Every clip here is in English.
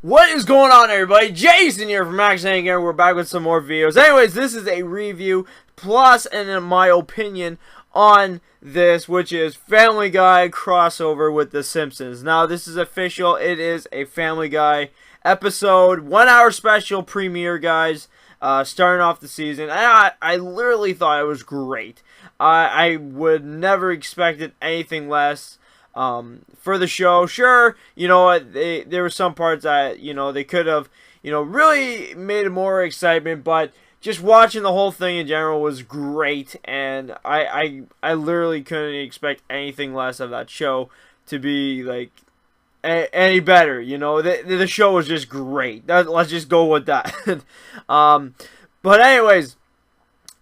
What is going on, everybody? Jason here from Max Hanger. We're back with some more videos. Anyways, this is a review plus and my opinion on this, which is Family Guy crossover with The Simpsons. Now, this is official. It is a Family Guy episode, 1 hour special premiere, guys. Starting off the season. And I literally thought it was great. I would never expected anything less. For the show, sure, you know, there were some parts that, you know, they could have, you know, really made it more excitement, but just watching the whole thing in general was great, and I literally couldn't expect anything less of that show to be, like, any better, you know. The show was just great. Let's just go with that. But anyways,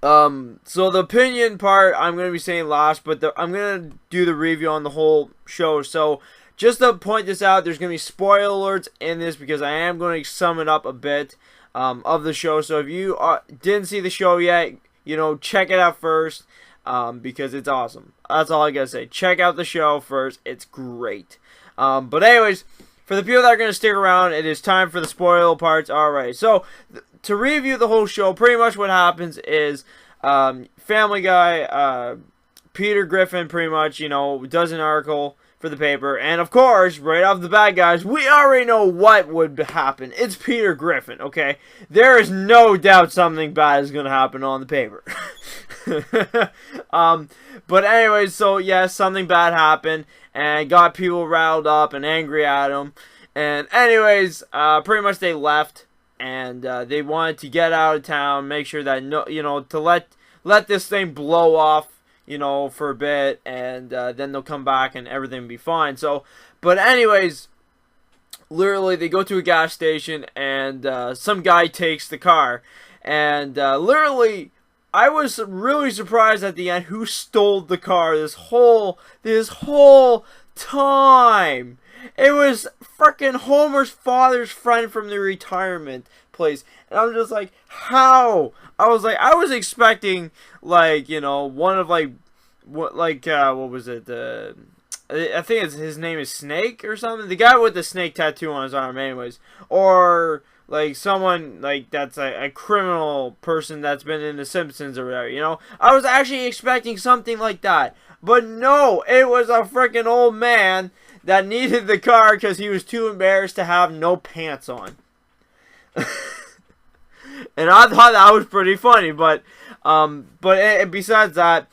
so the opinion part I'm going to be saying last, but I'm going to do the review on the whole show. So just to point this out, there's going to be spoiler alerts in this because I am going to sum it up a bit of the show. So if you didn't see the show yet, you know, check it out first because it's awesome. That's all I got to say. Check out the show first. It's great. But anyways, for the people that are going to stick around, it is time for the spoiler parts. Alright, so to review the whole show, pretty much what happens is Family Guy, Peter Griffin pretty much, you know, does an article for the paper. And of course, right off the bat, guys, we already know what would happen. It's Peter Griffin, okay? There is no doubt something bad is going to happen on the paper. But anyways, so yes, something bad happened and got people riled up and angry at him. And anyways, pretty much they left. And they wanted to get out of town, make sure that to let this thing blow off, you know, for a bit, and then they'll come back and everything will be fine. So, but anyways, literally they go to a gas station and some guy takes the car, and literally I was really surprised at the end who stole the car this whole time. It was freaking Homer's father's friend from the retirement place. And I'm just like, how? I was expecting, like, you know, one of, like, what was it? I think his name is Snake or something. The guy with the snake tattoo on his arm, anyways. Or, like, someone, like, that's a criminal person that's been in The Simpsons or whatever, you know? I was actually expecting something like that. But no, it was a freaking old man that needed the car because he was too embarrassed to have no pants on. And I thought that was pretty funny, but besides that,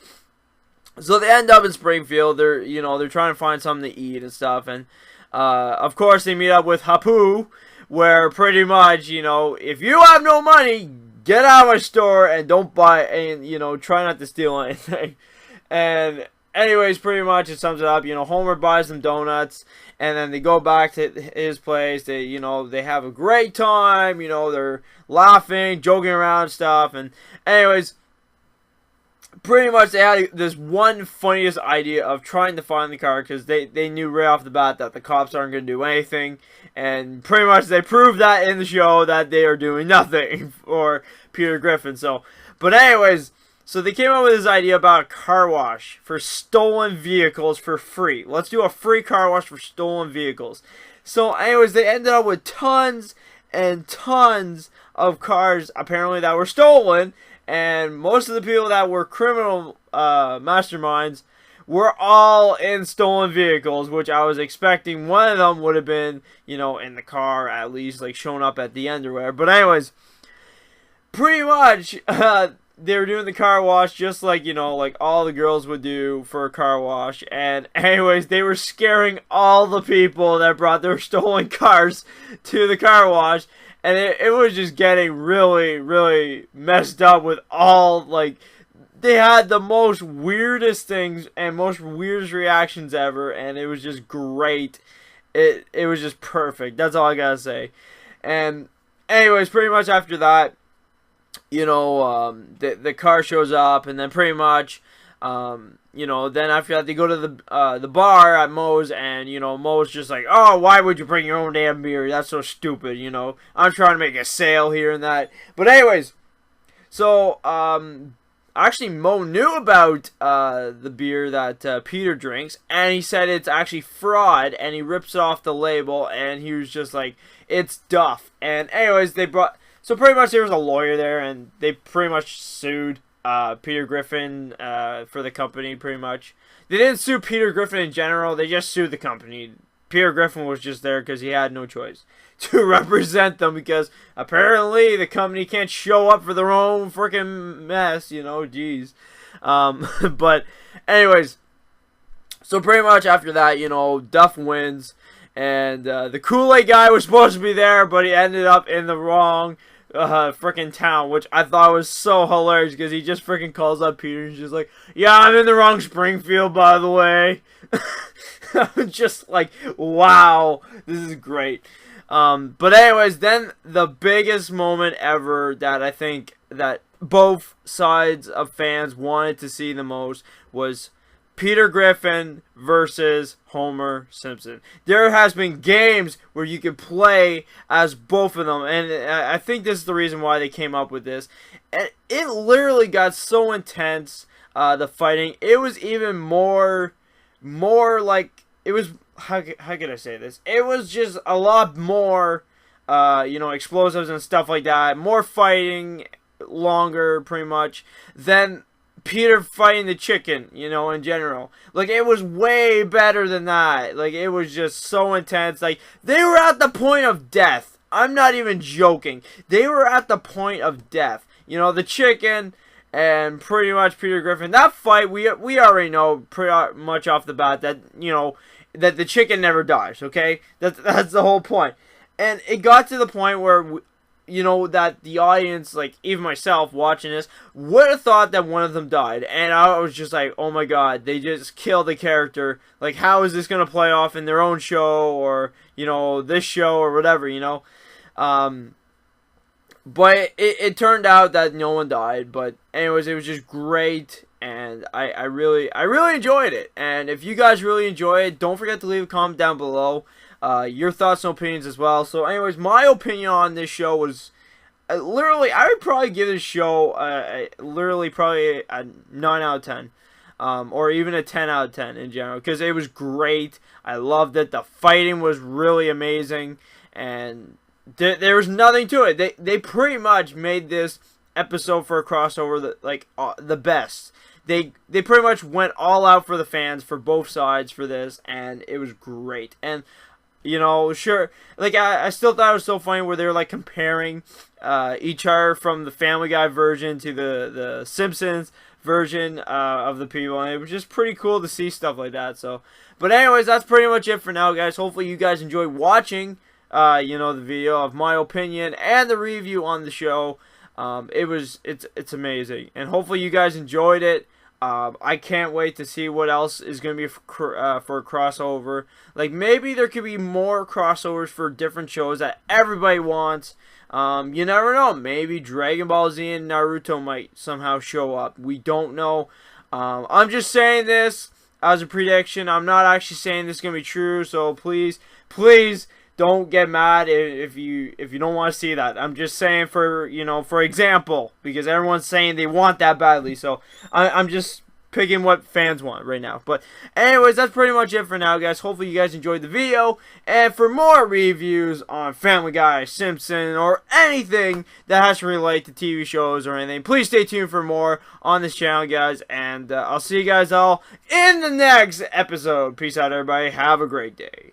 so they end up in Springfield. They're trying to find something to eat and stuff, and of course they meet up with Hapu, where pretty much, you know, if you have no money, get out of my store and don't buy, and, you know, try not to steal anything. And anyways, pretty much it sums it up. You know, Homer buys them donuts, and then they go back to his place. They, you know, they have a great time. You know, they're laughing, joking around and stuff. And anyways, pretty much they had this one funniest idea of trying to find the car because they knew right off the bat that the cops aren't going to do anything. And pretty much they proved that in the show that they are doing nothing for Peter Griffin. So, but anyways, so they came up with this idea about a car wash for stolen vehicles for free. Let's do a free car wash for stolen vehicles. So anyways, they ended up with tons and tons of cars apparently that were stolen. And most of the people that were criminal masterminds were all in stolen vehicles, which I was expecting one of them would have been, you know, in the car at least, like showing up at the end or whatever. But anyways, pretty much they were doing the car wash just like, you know, like all the girls would do for a car wash. And anyways, they were scaring all the people that brought their stolen cars to the car wash. And it was just getting really, really messed up with all, like, they had the most weirdest things and most weirdest reactions ever. And it was just great. It was just perfect. That's all I gotta say. And anyways, pretty much after that, you know, the car shows up, and then pretty much, you know, then after that they go to the bar at Moe's, and, you know, Moe's just like, oh, why would you bring your own damn beer? That's so stupid, you know. I'm trying to make a sale here and that. But anyways, so actually Moe knew about the beer that Peter drinks, and he said it's actually fraud, and he rips off the label, and he was just like, it's Duff. And anyways, so pretty much there was a lawyer there, and they pretty much sued Peter Griffin for the company, pretty much. They didn't sue Peter Griffin in general, they just sued the company. Peter Griffin was just there because he had no choice to represent them, because apparently the company can't show up for their own freaking mess, jeez. But anyways, so pretty much after that, Duff wins, and the Kool-Aid guy was supposed to be there, but he ended up in the wrong freaking town, which I thought was so hilarious, because he just freaking calls up Peter and he's just like, yeah, I'm in the wrong Springfield, by the way. I'm just like, wow, this is great. But anyways, then the biggest moment ever that I think that both sides of fans wanted to see the most was Peter Griffin versus Homer Simpson. There has been games where you could play as both of them, and I think this is the reason why they came up with this. And it literally got so intense, the fighting. It was even more like, it was, how could I say this? It was just a lot more, explosives and stuff like that. More fighting, longer, pretty much, than Peter fighting the chicken, in general. Like, it was way better than that. Like, it was just so intense. Like, they were at the point of death. I'm not even joking. They were at the point of death. The chicken and pretty much Peter Griffin. That fight, we already know pretty much off the bat that, that the chicken never dies, okay? That's the whole point. And it got to the point where, that the audience, like, even myself watching this, would have thought that one of them died. And I was just like, oh my god, they just killed the character. Like, how is this going to play off in their own show, or, this show, or whatever, But it turned out that no one died. But anyways, it was just great, and I really enjoyed it. And if you guys really enjoy it, don't forget to leave a comment down below. Your thoughts and opinions as well. So anyways, my opinion on this show was, literally, I would probably give this show literally probably a 9 out of 10. Or even a 10 out of 10 in general, because it was great. I loved it. The fighting was really amazing, and there was nothing to it. They pretty much made this episode for a crossover the best. They pretty much went all out for the fans, for both sides, for this, and it was great. And sure, like, I still thought it was so funny where they were like comparing each other, from the Family Guy version to the Simpsons version of the people, and it was just pretty cool to see stuff like that. So, but anyways, that's pretty much it for now, guys. Hopefully you guys enjoyed watching the video of my opinion and the review on the show. It's amazing, and hopefully you guys enjoyed it. I can't wait to see what else is going to be for a crossover. Like, maybe there could be more crossovers for different shows that everybody wants. You never know. Maybe Dragon Ball Z and Naruto might somehow show up. We don't know. I'm just saying this as a prediction. I'm not actually saying this is going to be true. So please don't get mad if you don't want to see that. I'm just saying for example, because everyone's saying they want that badly. So I'm just picking what fans want right now. But anyways, that's pretty much it for now, guys. Hopefully you guys enjoyed the video. And for more reviews on Family Guy, Simpsons, or anything that has to relate to TV shows or anything, please stay tuned for more on this channel, guys. And I'll see you guys all in the next episode. Peace out, everybody. Have a great day.